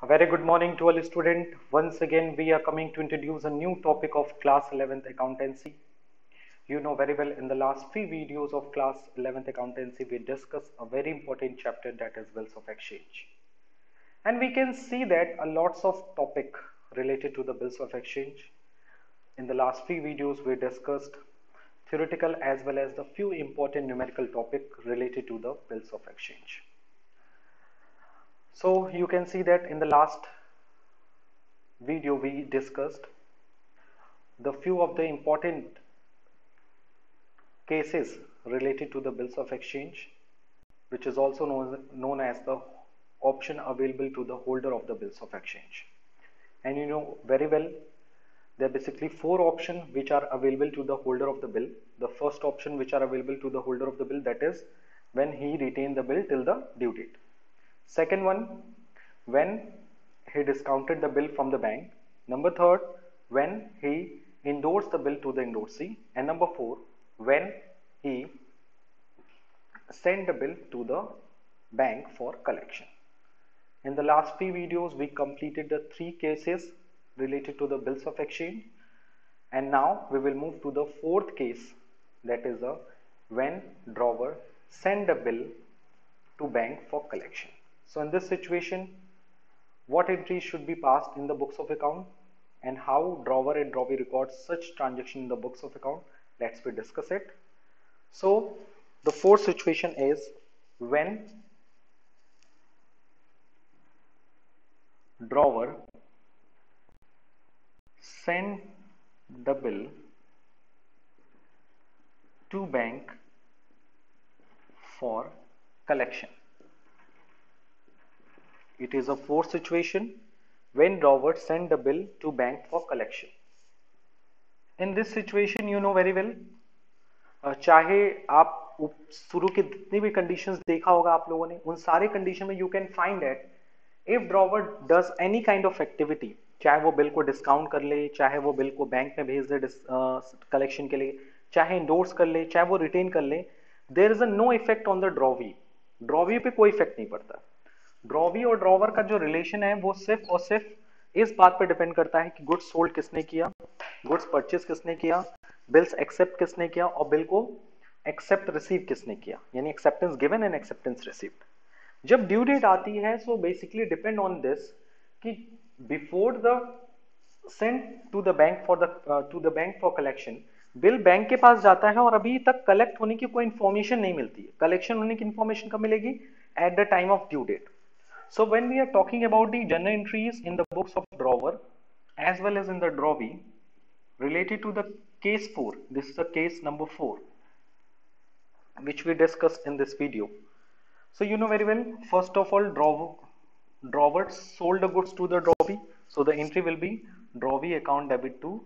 A very good morning to all students. Once again, we are coming to introduce a new topic of class 11th accountancy. You know very well in the last three videos of class 11th accountancy, we discussed a very important chapter that is bills of exchange. And we can see that a lots of topic related to the bills of exchange. In the last three videos, we discussed theoretical as well as the few important numerical topic related to the bills of exchange. So you can see that in the last video we discussed the few of the important cases related to the bills of exchange, which is also known as the option available to the holder of the bills of exchange. And you know very well there are basically four options which are available to the holder of the bill. The first option which are available to the holder of the bill, that is when he retained the bill till the due date. Second one, when he discounted the bill from the bank. Number third, when he endorsed the bill to the endorsee. And number four, when he sent the bill to the bank for collection. In the last three videos, we completed the three cases related to the bills of exchange. And now we will move to the fourth case, that is when drawer send a bill to bank for collection. So in this situation, what entries should be passed in the books of account and how drawer and drawee records such transaction in the books of account, let's discuss it. So the fourth situation is when drawer send the bill to bank for collection. It is a fourth situation when drawer send the bill to bank for collection. In this situation, you know very well, चाहे आप शुरू के जितनी भी conditions देखा होगा आप लोगों ने, उन सारे कंडीशन में you can find that if drawer does any kind of activity, चाहे वो बिल को डिस्काउंट कर ले, चाहे वो बिल को बैंक में भेज दे कलेक्शन के लिए, चाहे इंडोर्स कर ले, चाहे वो रिटेन कर ले, there is a no effect on the drawee. Drawee पे कोई इफेक्ट नहीं पड़ता. ड्रॉवी और ड्रॉवर का जो रिलेशन है वो सिर्फ और सिर्फ इस बात पे डिपेंड करता है कि गुड्स सोल्ड किसने किया, गुड्स परचेज किसने किया, बिल्स एक्सेप्ट किसने किया और बिल को एक्सेप्ट रिसीव किसने किया, यानी acceptance given and acceptance received. जब ड्यू डेट आती है so basically depend on this कि before the send to the bank for collection, bill bank के पास जाता है और अभी तक कलेक्ट होने की कोई इंफॉर्मेशन नहीं मिलती है. कलेक्शन होने की इंफॉर्मेशन कब मिलेगी? At the time of due date. So when we are talking about the journal entries in the books of drawer as well as in the drawee related to the case 4, this is the case number 4 which we discussed in this video. So you know very well, first of all, drawer sold the goods to the drawee, so the entry will be drawee account debit to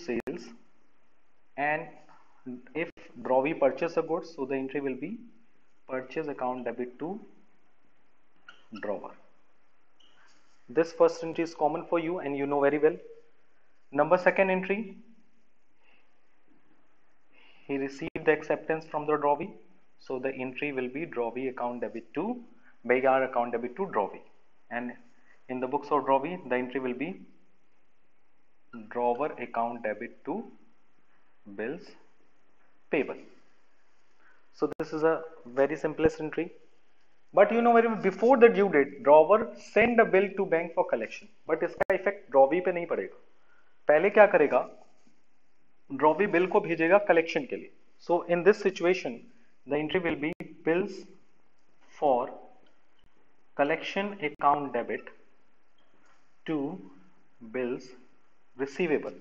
sales, and if drawee purchase the goods, so the entry will be purchase account debit to drawer. This first entry is common for you and you know very well. Number second entry, he received the acceptance from the drawee, so the entry will be drawee account debit to Bayar account debit to drawee, and in the books of drawee the entry will be drawer account debit to bills payable. So this is a very simplest entry. But you know very well, before the due date, drawer send a bill to bank for collection. But इसका effect drawee पे नहीं पड़ेगा. पहले क्या करेगा? Drawee bill को भेजेगा collection के लिए. So in this situation, the entry will be bills for collection account debit to bills receivable.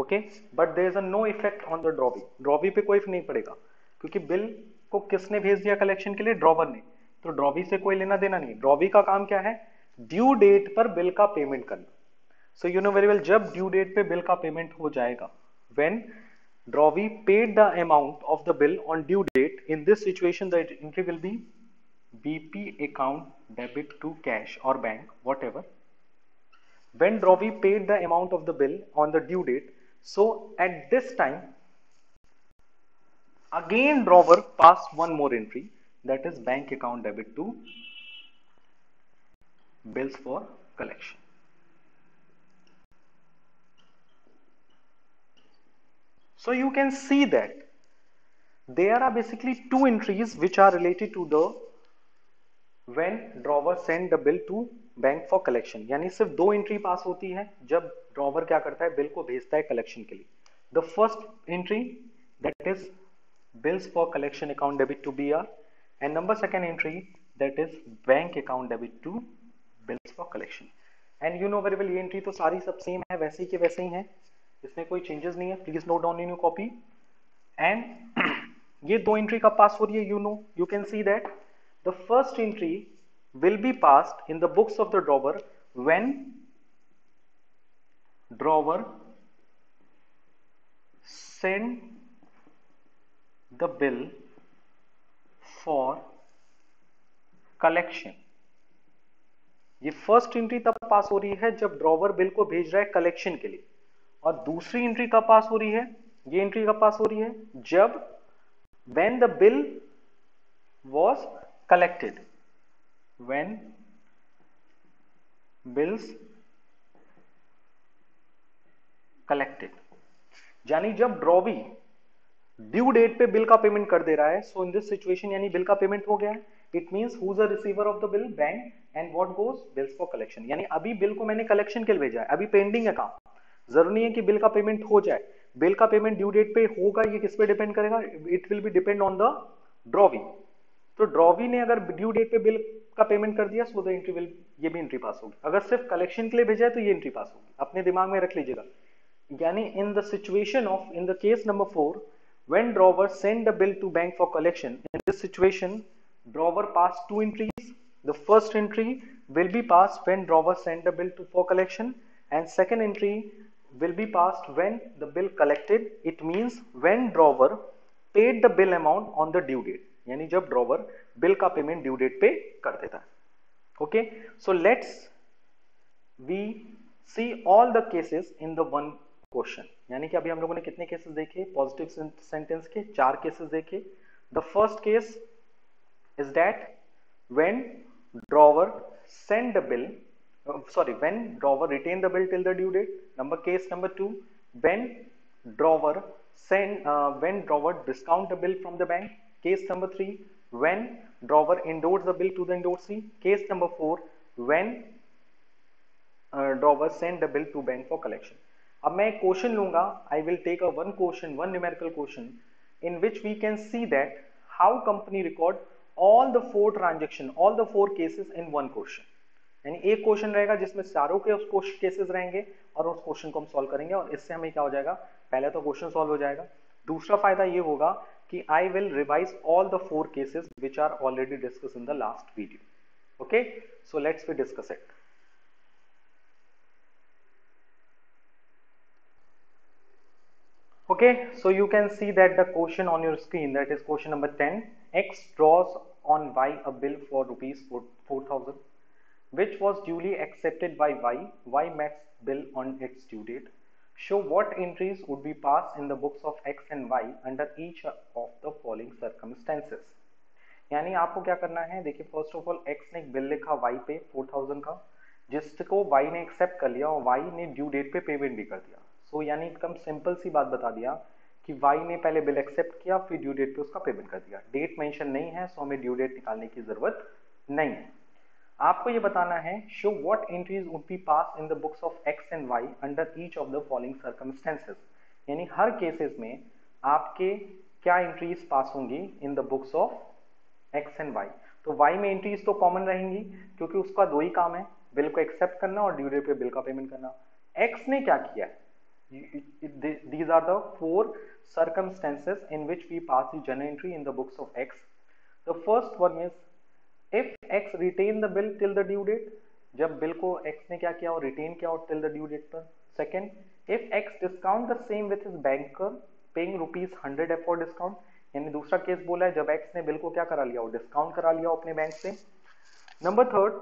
Okay, but there is a no effect on the drawee. Drawee पे कोई नहीं पड़ेगा क्योंकि बिल को किसने भेज दिया कलेक्शन के लिए? ड्रॉवर ने. तो ड्रॉवी से कोई लेना देना नहीं. ड्रॉवी का काम क्या है? ड्यू डेट पर बिल का पेमेंट करना. So you know very well, जब ड्यू डेट पे बिल का पेमेंट हो जाएगा, when drawee paid the amount of the bill on due date, in this situation the entry will be BP account debit to cash और bank, whatever. When drawee paid the amount of the bill on the due date, so at this time again drawer pass one more entry, that is bank account debit to bills for collection. So you can see that there are basically two entries which are related to the when drawer send the bill to bank for collection, यानी सिर्फ दो entry पास होती है जब drawer क्या करता है, bill को भेजता है कलेक्शन के लिए. The first entry that is bills for collection account debit to BR, and number second entry that is bank account debit to bills for collection. And you know very well ये entry तो सारी सब same है, वैसे ही के वैसे ही है, इसमें कोई चेंजेस नहीं है. Please note down in your copy. And ये दो एंट्री कब पास हो रही है, you can see that the first entry will be passed in the books of the drawer when drawer send the bill for collection. ये first entry तब पास हो रही है जब ड्रॉवर बिल को भेज रहा है कलेक्शन के लिए, और दूसरी एंट्री कब पास हो रही है, ये एंट्री कब पास हो रही है जब when the bill was collected, when bills collected. यानी जब ड्रॉवी ड्यू डेट पे बिल का पेमेंट कर दे रहा है, सो इन दिस सिचुएशन यानी बिल का पेमेंट हो गया है. It means who is the receiver of the bill, bank, and what goes bills for collection. यानी अभी बिल को मैंने कलेक्शन के लिए भेजा है, अभी पेंडिंग है काम. जरूरी नहीं है कि बिल का पेमेंट हो जाए, बिल का पेमेंट ड्यू डेट पे होगा, ये किस पे डिपेंड करेगा, it will be depend on the drawee. तो ड्रॉवी ने अगर ड्यू डेट पे बिल का पेमेंट कर दिया, सो द एंट्री विल, ये भी एंट्री पास होगी. अगर सिर्फ कलेक्शन के लिए भेजा है तो ये एंट्री पास होगी, अपने दिमाग में रख लीजिएगा. यानी in the situation of, in the case number 4, when drawer send the bill to bank for collection, in this situation drawer pass two entries. The first entry will be passed when drawer send the bill to for collection, and second entry will be passed when the bill collected. It means when drawer paid the bill amount on the due date, यानी जब drawer bill का payment due date पे कर देता है. Okay, so let's we see all the cases in the one question. यानी कि अभी हम लोगों ने कितने केसेस देखे, पॉजिटिव सेंटेंस के 4 केसेस देखे. The first case is that when drawer send the bill, when drawer retain the bill till the due date. Case number 2, when drawer when drawer discount the bill from the bank. Case number 3, when drawer endorse the bill to the endorsee. Case number 4, when drawer send the bill to bank for collection. अब मैं एक question लूंगा, I will take a one question, one numerical question in which we can see that how company record all the 4 transaction, all the 4 cases in one question. यानी एक question रहेगा जिसमें चारों के उस केसेस रहेंगे और उस क्वेश्चन को हम सॉल्व करेंगे, और इससे हमें क्या हो जाएगा, पहले तो क्वेश्चन सॉल्व हो जाएगा. दूसरा फायदा ये होगा कि I will revise all the 4 cases which are already discuss in the last video. Okay, so let's we discuss it. Okay, so you can see that the question on your screen, that is question number 10. X draws on Y a bill for rupees 4,000 which was duly accepted by Y. Y met bill on its due date. Show what entries would be passed in the books of X and Y under each of the following circumstances. यानी आपको क्या करना है, देखिए first of all X ने एक bill लिखा Y पे 4,000 का, जिसको Y ने एक्सेप्ट कर लिया और Y ने ड्यू डेट पे पेमेंट भी कर दिया. सो यानी एकदम सिंपल सी बात बता दिया कि Y ने पहले बिल एक्सेप्ट किया, फिर ड्यू डेट पे उसका पेमेंट कर दिया. डेट मेंशन नहीं है, सो हमें ड्यू डेट निकालने की जरूरत नहीं है. आपको ये बताना है, show what entries would be pass in the books of X and Y under each of the following circumstances. यानी हर केसेस में आपके क्या एंट्रीज पास होंगी इन the books of X and Y. तो Y में एंट्रीज तो कॉमन रहेंगी क्योंकि उसका दो ही काम है, बिल को एक्सेप्ट करना और ड्यू डेट पे बिल का पेमेंट करना. X ने क्या किया है, these are the 4 circumstances in which we pass the journal entry in the books of X. The first one is if X retain the bill till the due date, जब bill को X ने क्या किया और retain किया और till the due date पर. Second, if X discount the same with his banker paying ₹100 for discount, यानी दूसरा केस बोला है जब X ने बिल को क्या करा लिया और डिस्काउंट करा लिया अपने बैंक से. Number third,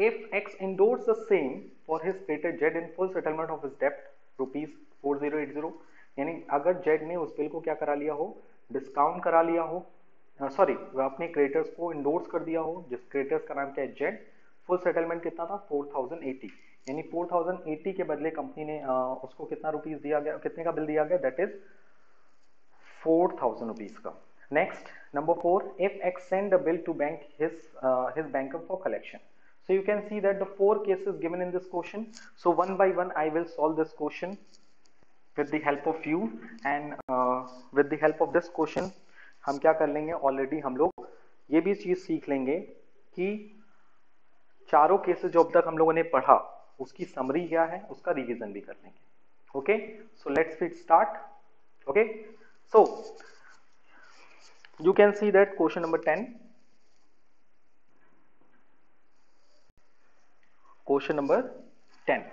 if X endorse the same for his creditor Z in full settlement of his debt ₹4080, यानी अगर जेड ने उस बिल को क्या करा लिया हो, डिस्काउंट करा लिया हो, सॉरी अपने क्रेडिटर्स को इंडोर्स कर दिया हो, जिस क्रेडिटर्स का नाम क्या है जेड, फुल सेटलमेंट कितना था 4080, यानी 4080 के बदले कंपनी ने उसको कितना रुपीस दिया गया, कितने का बिल दिया गया, दैट इज 4000 रुपीस का. Next number 4, if X send a bill to bank his banker for collection. So you can see that the 4 cases given in this question. So one by one I will solve this question with the help of you, and with the help of this question हम क्या कर लेंगे, already हम लोग ये भी चीज सीख लेंगे कि चारों केसेस जो अब तक हम लोगों ने पढ़ा उसकी समरी क्या है, उसका रिवीजन भी कर लेंगे. Okay, so let's fit start. Okay, so you can see that question number 10. Question number 10.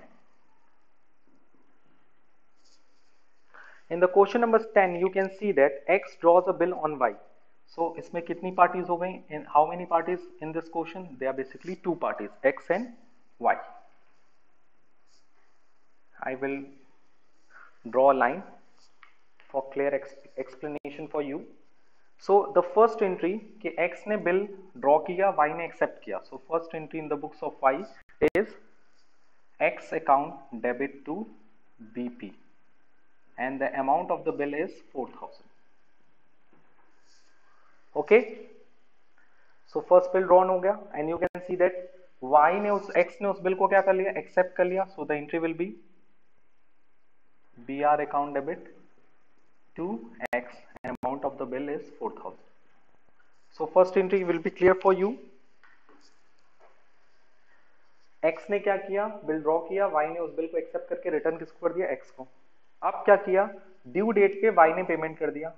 In the question number 10, you can see that X draws a bill on Y. So इसमें कितनी parties हो गई? In how many parties in this question? There are basically 2 parties, X and Y. I will draw a line for clear explanation for you. So the first entry कि X ने bill draw किया, Y ने accept किया. So first entry in the books of Y is X account debit to BP and the amount of the bill is 4000. Okay, so first bill drawn हो गया and you can see that Y ने उस X ने उस bill को क्या कर लिया, accept कर लिया. So the entry will be BR account debit to X and amount of the bill is 4000. So first entry will be clear for you. X ने क्या किया, बिल ड्रॉ किया, Y ने उस बिल को एक्सेप्ट करके रिटर्न किसको कर दिया, X को. अब क्या किया, ड्यू डेट पे Y ने पेमेंट कर दिया,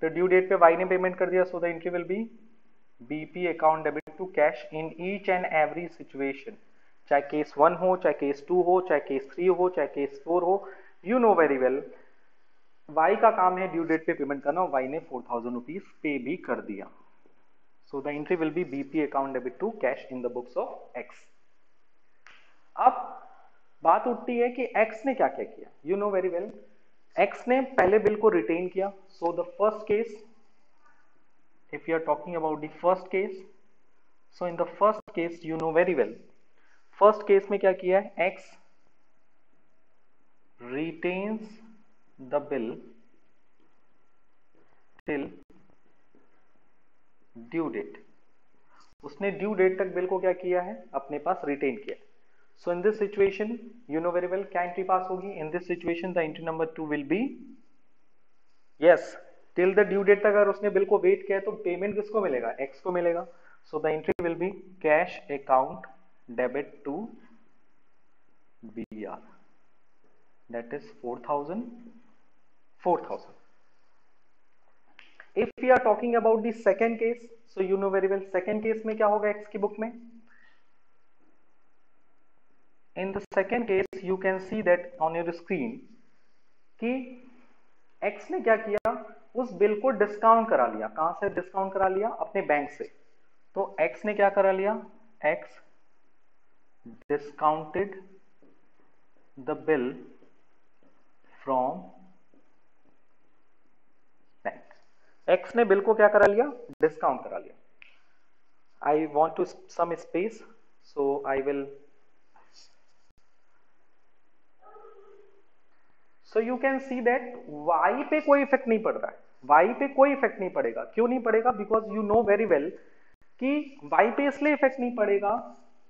तो ड्यू डेट पे Y ने पेमेंट कर दिया. So the entry will be BP account debit to cash in each and every situation, चाहे केस 1 हो, चाहे केस 2 हो, चाहे केस 3 हो, चाहे केस 4 हो. You know very well Y का काम है ड्यू डेट पे पेमेंट करना, और Y ने 4000 रुपीज पे भी कर दिया. So the entry will be BP account debit to cash in the books of X. अब बात उठती है कि X ने क्या क्या किया. You know very well X ने पहले बिल को रिटेन किया. So the first case, if you are talking about the first case, so in the first case you know very well, first case में क्या किया है, X retains the bill till due date. उसने due date तक bill को क्या किया है, अपने पास रिटेन किया. So in this situation you know very well क्या एंट्री पास होगी, in this situation the entry number 2 will be, yes, till the due date तक अगर उसने बिल को वेट किया तो पेमेंट किसको मिलेगा, X को मिलेगा. So the entry will be cash account debit to BR, that is 4000. If we are talking about the second case, so you know very well second case में क्या होगा X की बुक में. In the second case you can see that on your screen कि X ने क्या किया, उस बिल को डिस्काउंट करा लिया. कहां से डिस्काउंट करा लिया, अपने बैंक से. तो X ने क्या करा लिया, X discounted the bill from bank. X ने बिल को क्या करा लिया, डिस्काउंट करा लिया. I want to some space, so I will, so you can see that Y पे कोई इफेक्ट नहीं पड़ रहा है. Y पे कोई इफेक्ट नहीं पड़ेगा. क्यों नहीं पड़ेगा, because you know very well कि Y पे इसलिए इफेक्ट नहीं पड़ेगा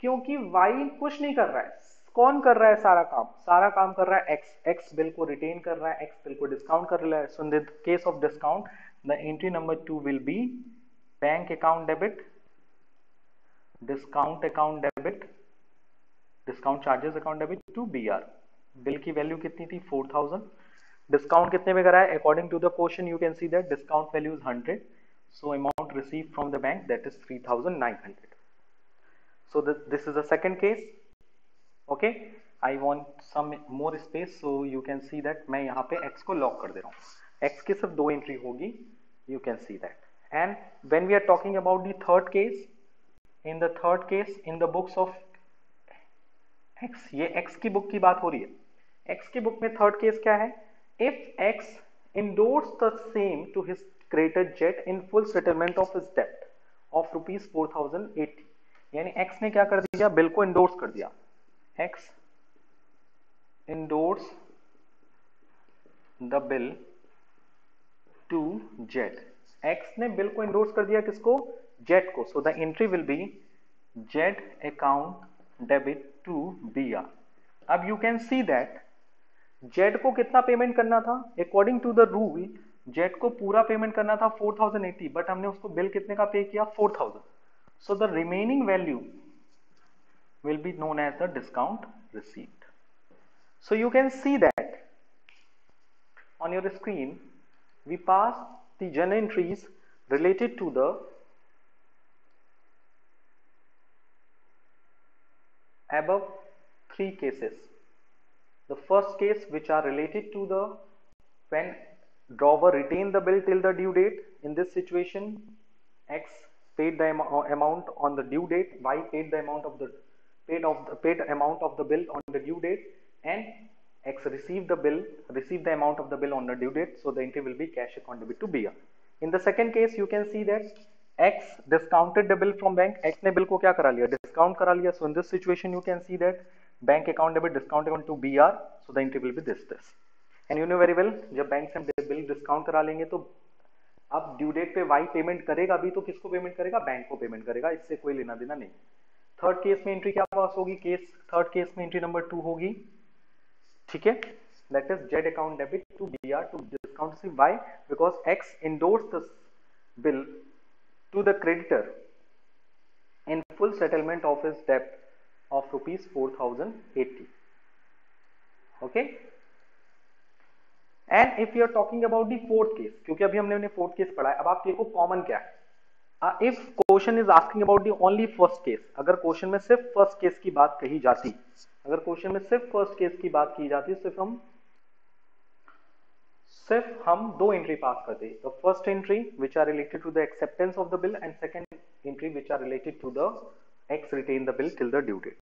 क्योंकि Y कुछ नहीं कर रहा है. कौन कर रहा है सारा काम, सारा काम कर रहा है X. X बिल को रिटेन कर रहा है, X बिल को डिस्काउंट कर रहा है. So in the case of discount the entry number 2 will be bank account debit, discount account debit, discount charges account debit to BR. Bill की value कितनी थी, 4000. डिस्काउंट कितने में करा है, according to the question you can see that discount value is 100. So amount receive from the bank that is 3900. So this is the second case. Okay, I want some more space, so you can see that मैं यहाँ पे X को lock कर दे रहा हूँ. X की सिर्फ 2 entry होगी, you can see that. And when we are talking about the third case, in the third case in the books of X, ये X की बुक की बात हो रही है. X की बुक में थर्ड केस क्या है, if X endorse the same to his creditor Jet in full settlement of his debt of rupees 4080. यानी x ने क्या कर दिया, बिल को इंडोर्स कर दिया, x endorse the bill to Z, x ने बिल को इंडोर्स कर दिया किसको, जेट को, so the entry will be Z account debit to BR। अब you can see that Z को कितना पेमेंट करना था, according to the rule Z को पूरा पेमेंट करना था 4080, बट हमने उसको बिल कितने का पे किया 4000, so the remaining value will be known as the discount received. So you can see that on your screen we pass the journal entries related to the above three cases. The first case which are related to the when drawer retained the bill till the due date. In this situation, X paid the amount on the due date, Y paid the amount of the paid amount of the bill on the due date, and X received the amount of the bill on the due date, so the entry will be cash account debit to BR. In the second case, you can see that X discounted the bill from bank. X ने bill को क्या करा लिया, discount करा लिया. So in this situation you can see that bank account debit discount account to BR, so the entry will be this. And you know very well, जब bank से हम बिल डिस्काउंट करा लेंगे तो अब ड्यू डेट पे Y payment करेगा भी तो किसको पेमेंट करेगा, बैंक को पेमेंट करेगा, इससे कोई लेना देना नहीं. थर्ड केस में एंट्री क्या पास होगी, थर्ड केस में एंट्री नंबर 2 होगी, ठीक है, that is Z account debit to BR to discount C Y because X endorse the bill to the creditor in full settlement of his debt of rupees 4080. Okay, and if you are talking about the fourth case, क्योंकि अभी हमने fourth case पढ़ा है, अब आप देखो common क्या है. If question is asking about the only first case, अगर क्वेश्चन में सिर्फ फर्स्ट केस की बात कही जाती, अगर क्वेश्चन में सिर्फ फर्स्ट केस की बात की जाती, सिर्फ हम दो एंट्री पास करते. The first entry which are related to the acceptance of the bill and second entry which are related to the X retain the bill till the due date.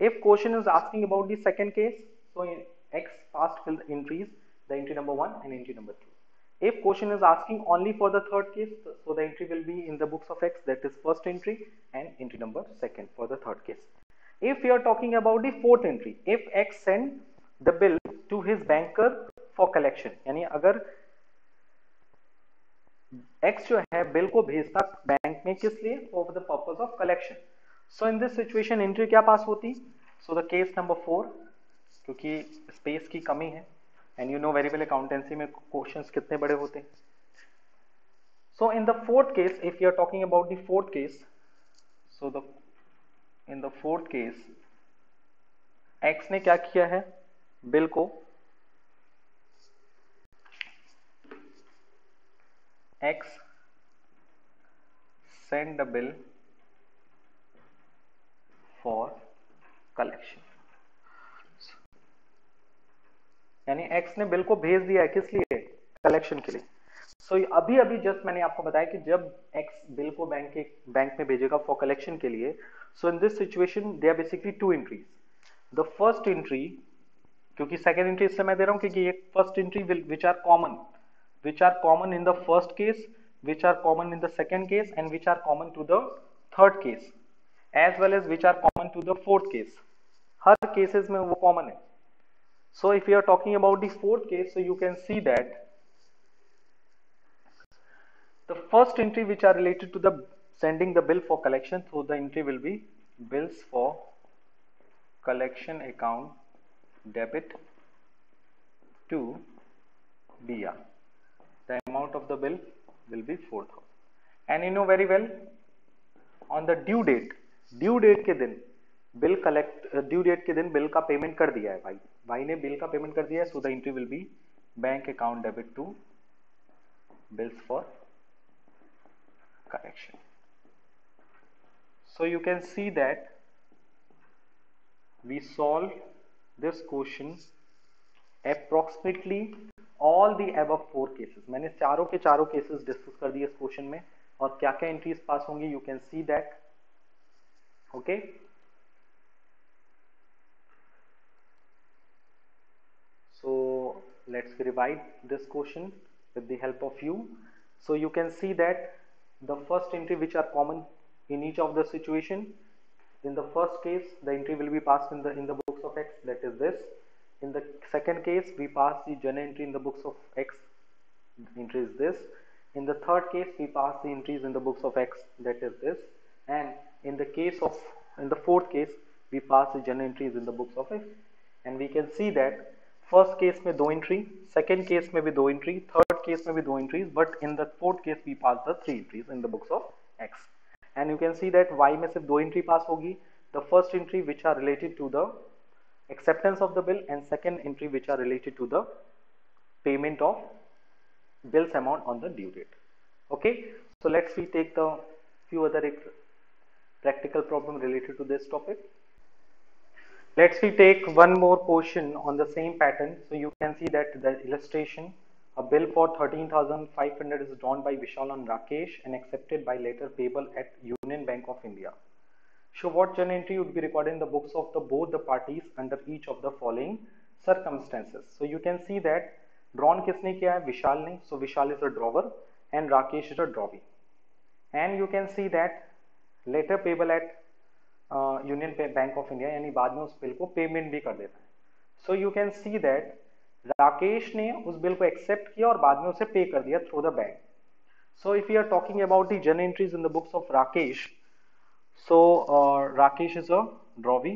If question is asking about the second case, so X passed will increase the entry number 1 and entry number 2. If question is asking only for the third case, so the entry will be in the books of X, that is first entry, and entry number 2 for the third case. If we are talking about the fourth entry, if X send the bill to his banker for collection, यानी अगर X जो है bill को भेजता bank में किस लिए, for the purpose of collection. So in this situation entry क्या पास होती, so the case number 4, क्योंकि स्पेस की कमी है, and you know very well accountancy में क्वेश्चंस कितने बड़े होते हैं. So in the fourth case, if you are talking about the fourth case, so in the fourth case X ने क्या किया है, बिल को X send the bill for collection, यानी X ने बिल को भेज दिया है किस लिए, कलेक्शन के लिए. सो अभी जस्ट मैंने आपको बताया कि जब X बिल को बैंक में भेजेगा फॉर कलेक्शन के लिए, so in this situation they are basically two entries. The first entry, क्योंकि सेकेंड एंट्री इससे मैं दे रहा हूं क्योंकि ये first entry which are common in the first case, which are common in the second case, and which are common to the third case, as well as which are common to the fourth case. हर cases में वो common है. So if you are talking about the fourth case, so you can see that the first entry which are related to the sending the bill for collection, so the entry will be bills for collection account debit to BR. The amount of the bill will be 4000. And you know very well, on the due date के दिन bill due date के दिन bill का payment कर दिया है भाई ने बिल का पेमेंट कर दिया है, so the entry will be bank account debit to bills for collection. So you can see that we solve this question approximately all the above 4 cases. मैंने चारों के चारों केसेस डिस्कस कर दिए इस क्वेश्चन में, और क्या क्या एंट्रीज पास होंगी you can see that. Okay, so let's revise this question with the help of you. So you can see that the first entry which are common in each of the situation, In the first case, the entry will be passed in the books of X, that is this. In the second case, we pass the journal entry in the books of X, entry is this. In the third case, we pass the entries in the books of X, that is this. And in the fourth case, we pass the journal entries in the books of X. And we can see that first case में दो entry, second case में भी दो entry, third case में भी दो entries, but in the fourth case we pass the three entries in the books of X. And you can see that Y में सिर्फ दो entry pass होगी. The first entry which are related to the acceptance of the bill, and second entry which are related to the payment of bills amount on the due date. Okay, so let's we take the few other practical problem related to this topic. Let's we take one more question on the same pattern. So you can see that the illustration, a bill for 13,500 is drawn by Vishal and Rakesh and accepted by later payable at Union Bank of India. Show what journal entry would be recorded in the books of both the parties under each of the following circumstances. So you can see that drawn किसने किया है? विशाल ने. So Vishal is a drawer and Rakesh is a drawee. And you can see that later payable at union bank of India, यानी बाद में उस bill को payment भी कर देता है. सो you can see that Rakesh ने उस बिल को एक्सेप्ट किया और बाद में उसे पे कर दिया through the bank. So if you are talking about the journal entries in the books of Rakesh, so Rakesh is a drawee.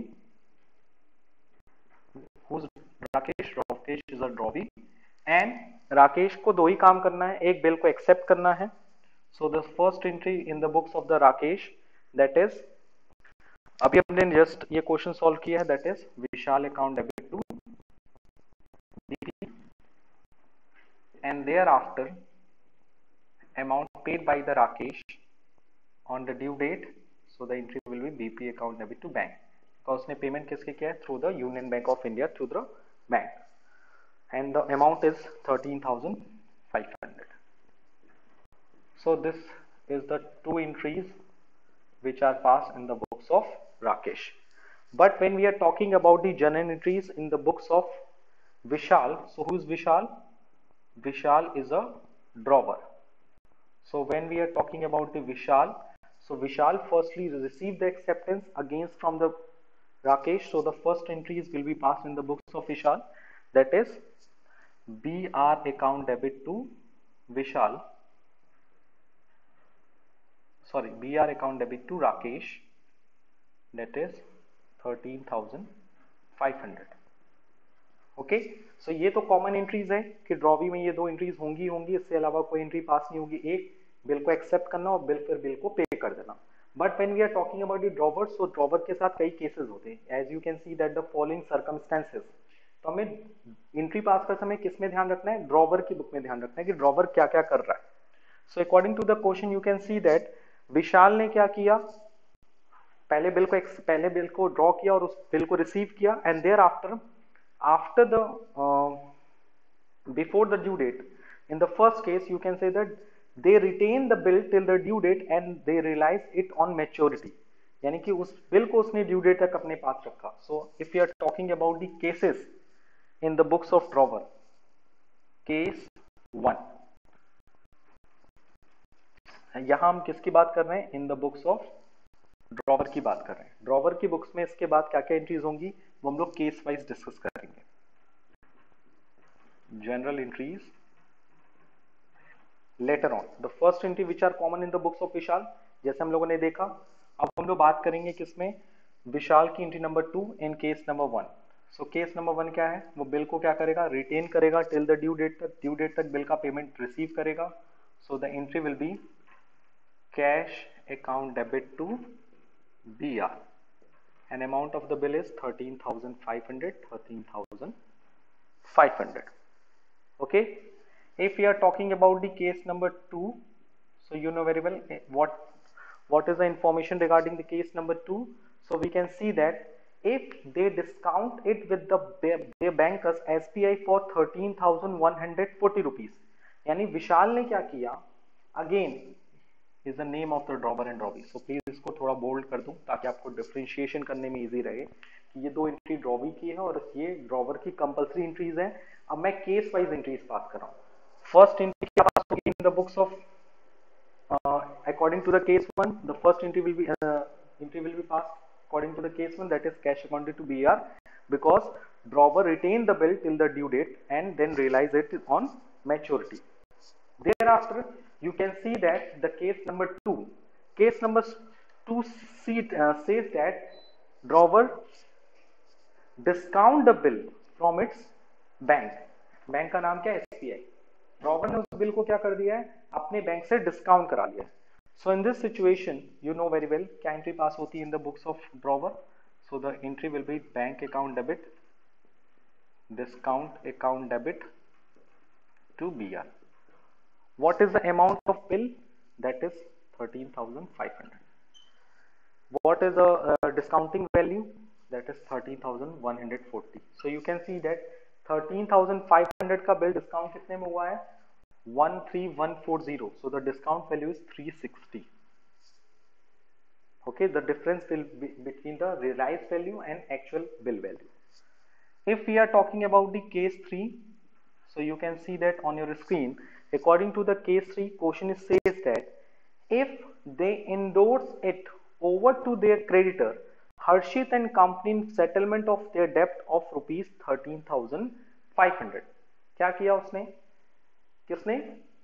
Rakesh is a drawee and Rakesh को दो ही काम करना है, एक बिल को एक्सेप्ट करना है. So the first entry in the books of the Rakesh, that is, अभी हमने जस्ट ये क्वेश्चन सॉल्व किया है, that is Vishal account debit to BP and thereafter amount paid by the Rakesh on the due date. So the entry will be BP account debit to bank, because उसने payment किसके किया है? Through the union bank of India, through the bank, and the amount is 13,500. So this is the two entries which are passed in the books of Rakesh. But when we are talking about the journal entries in the books of Vishal, so who is Vishal? Vishal is a drawer. So when we are talking about the Vishal, so Vishal firstly received the acceptance against from the Rakesh. So the first entries will be passed in the books of Vishal, that is BR account debit to Vishal. Sorry, BR account debit to Rakesh, that is 13,500. Okay, सो ये तो common entries है कि drawee में ये दो entries होंगी, इससे अलावा कोई एंट्री पास नहीं होगी. एक बिल को एक्सेप्ट करना और बिल को पे कर देना. But when we are talking about the drawers, तो ड्रॉवर के साथ कई केसेस होते हैं. As you can see that the following circumstances. तो हमें एंट्री पास कर समय किस में ध्यान रखना है? ड्रॉवर की बुक में ध्यान रखना है कि ड्रॉवर क्या क्या कर रहा है. So according to the question you can see that Vishal ने क्या किया? पहले बिल को ड्रॉ किया और उस बिल को रिसीव किया, and thereafter the before the due date, in the first case you can say that they retain the bill till the due date and they realise it on maturity, यानी कि उस bill को उसने due date तक अपने पास रखा. So if you are talking about the cases in the books of drawer, case 1, यहां हम किसकी बात कर रहे हैं? In the books of drawer की बात कर रहे हैं. ड्रॉवर की बुक्स में इसके बाद क्या क्या एंट्रीज होंगी वो हम लोग केस वाइज डिस्कस करेंगे. General entries later on. The first entry which are common in the books of Vishal, जैसे हम लोगों ने देखा. अब हम लोग बात करेंगे किसमें? विशाल की entry number 2 in case number 1. So case number 1 क्या है? वो बिल को क्या करेगा? रिटेन करेगा टिल द ड्यू डेट तक. ड्यू डेट तक बिल का पेमेंट रिसीव करेगा. सो the entry will B cash account debit to BR and amount of the bill is 13,500. Okay, if we are talking about the case number 2, so you know very well what is the information regarding the case number 2. So we can see that if they discount it with their bankers SBI for 13,140 rupees, यानी विशाल ने क्या किया? Again is the name of the drawer and drawee. So please इसको थोड़ा bold कर दूं ताकि आपको डिफरेंशिएशन करने में इजी रहे कि ये दो एंट्री ड्रॉवी की है और ये ड्रॉवर की कंपलसरी एंट्रीज हैं. अब मैं केस वाइज एंट्रीज पास कर रहा हूं. फर्स्ट एंट्री क्या पास होगी in the books of according to the case 1, the first entry will be pass according to the case 1, that is cash accounted to BR, because drawer retained the bill till the due date and then realize it on maturity. Thereafter, you can see that the case number 2. Case number 2 says that drawer discount the bill from its bank. Bank का नाम क्या है? SBI. Drawer ने उस bill को क्या कर दिया है? अपने बैंक से डिस्काउंट करा लिया है. So in this situation, you know very well क्या एंट्री पास होती है in the books of drawer. So the entry will be bank account debit, discount account debit to BR. What is the amount of bill? That is 13,500. What is the discounting value? That is 13,140. So you can see that 13,500 का bill discount कितने में हुआ है? 13,140. So the discount value is 360. Okay, the difference will be between the realized value and actual bill value. If we are talking about the case 3, so you can see that on your screen. According to the case 3, question says that if they endorse it over to their creditor, Harshit and Company in settlement of their debt of rupees 13,500. क्या किया उसने? किसने?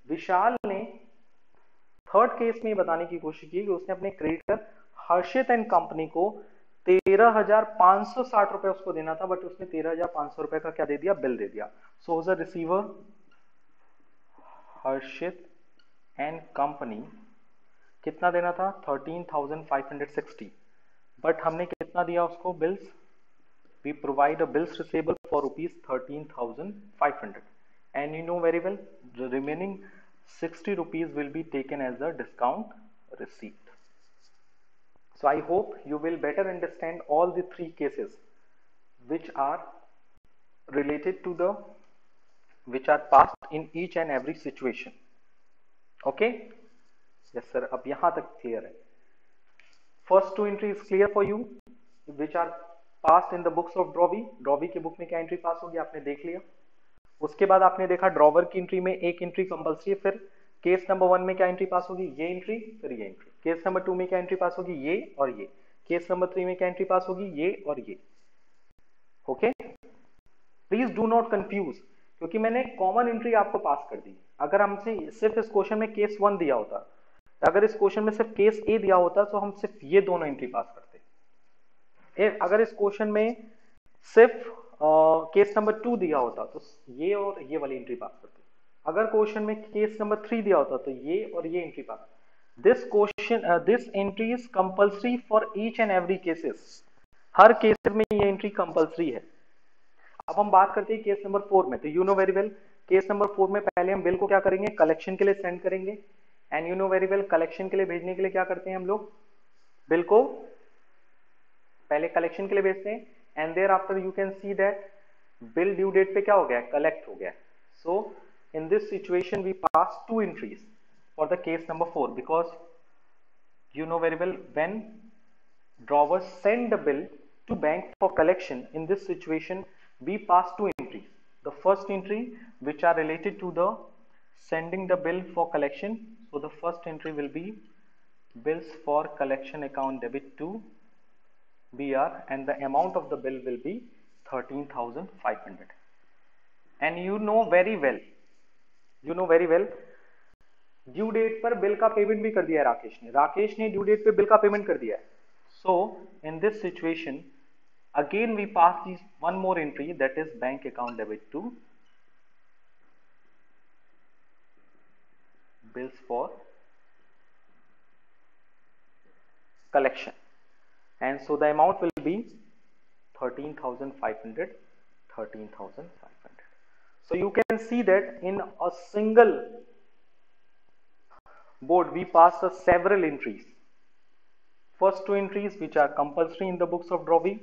विशाल ने third case में बताने की कोशिश की कि उसने अपने क्रेडिटर हर्षित एंड कंपनी को 13,560 रुपए उसको देना था, बट उसने 13,500 रुपए का क्या दे दिया? बिल दे दिया. So as a receiver Harshit and company कितना देना था? 13,560. बट हमने कितना दिया उसको? Bills. We provide a bills receivable for rupees 13,500. And you know very well the remaining 60 rupees will be taken as a discount receipt. So I hope you will better understand all the three cases which are related to the which are passed in each and every situation. Okay? Yes sir. अब यहाँ तक clear है. First two entry is clear for you, which are passed in the books of Drovey. Drovey के book में क्या entry pass होगी आपने देख लिया. उसके बाद आपने देखा ड्रॉवर की एंट्री में एक एंट्री कंपल्सरी है. फिर केस नंबर 1 में क्या एंट्री पास होगी? ये एंट्री, फिर ये एंट्री. केस नंबर 2 में क्या एंट्री पास होगी? ये और ये. केस नंबर 3 में क्या एंट्री पास होगी? ये और ये. Okay, please do not confuse, क्योंकि मैंने कॉमन एंट्री आपको पास कर दी. अगर हमसे सिर्फ इस क्वेश्चन में केस 1 दिया होता, अगर इस क्वेश्चन में सिर्फ केस ए दिया होता, तो हम सिर्फ ये दोनों एंट्री पास करते. अगर इस क्वेश्चन में सिर्फ केस नंबर 2 दिया होता तो ये और ये वाली एंट्री पास करते. अगर क्वेश्चन में केस नंबर 3 दिया होता तो ये और ये entry pass. This entry is compulsory for each and every cases. Her case में ये एंट्री कंपल्सरी है. अब हम बात करते हैं केस नंबर 4 में. तो you know very well case number 4 में पहले हम बिल को क्या करेंगे? कलेक्शन के लिए सेंड करेंगे. And you know very well collection के लिए भेजने के लिए क्या करते हैं हम लोग? बिल को पहले कलेक्शन के लिए भेजते हैं. And thereafter you can see that bill due date पे क्या हो गया? Collect हो गया. So in this situation we pass two entries for the case number 4, because you know very well when drawers send the bill to bank for collection, in this situation we pass two entries. The first entry which are related to the sending the bill for collection. So the first entry will be bills for collection account debit to BR, and the amount of the bill will be 13,500. And you know very well due date पर bill का payment भी कर दिया है राकेश ने due date पे bill का payment कर दिया है. So in this situation again we pass this one more entry, that is bank account debit to bills for collection. And so the amount will be 13,500. So you can see that in a single board we pass several entries. First two entries which are compulsory in the books of Drovey,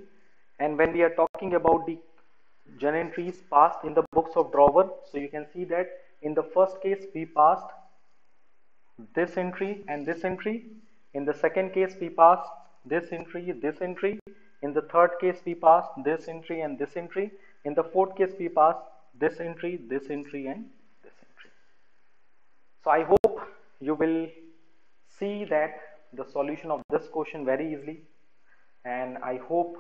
and when we are talking about the journal entries passed in the books of Drawer, so you can see that in the first case we passed this entry and this entry. In the second case we passed this entry. In the third case we passed this entry and this entry. In the fourth case we passed this entry and this entry. So I hope you will see that the solution of this question very easily. and I hope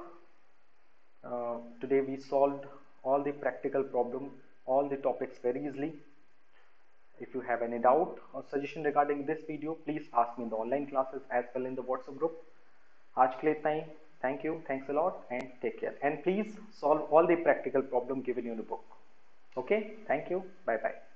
today we solved all the practical problem, all the topics very easily. If you have any doubt or suggestion regarding this video, please ask me in the online classes as well in the WhatsApp group. आज के लिए इतना ही. Thank you, thanks a lot, and take care. And please solve all the practical problem given in the book. Okay, thank you, bye bye.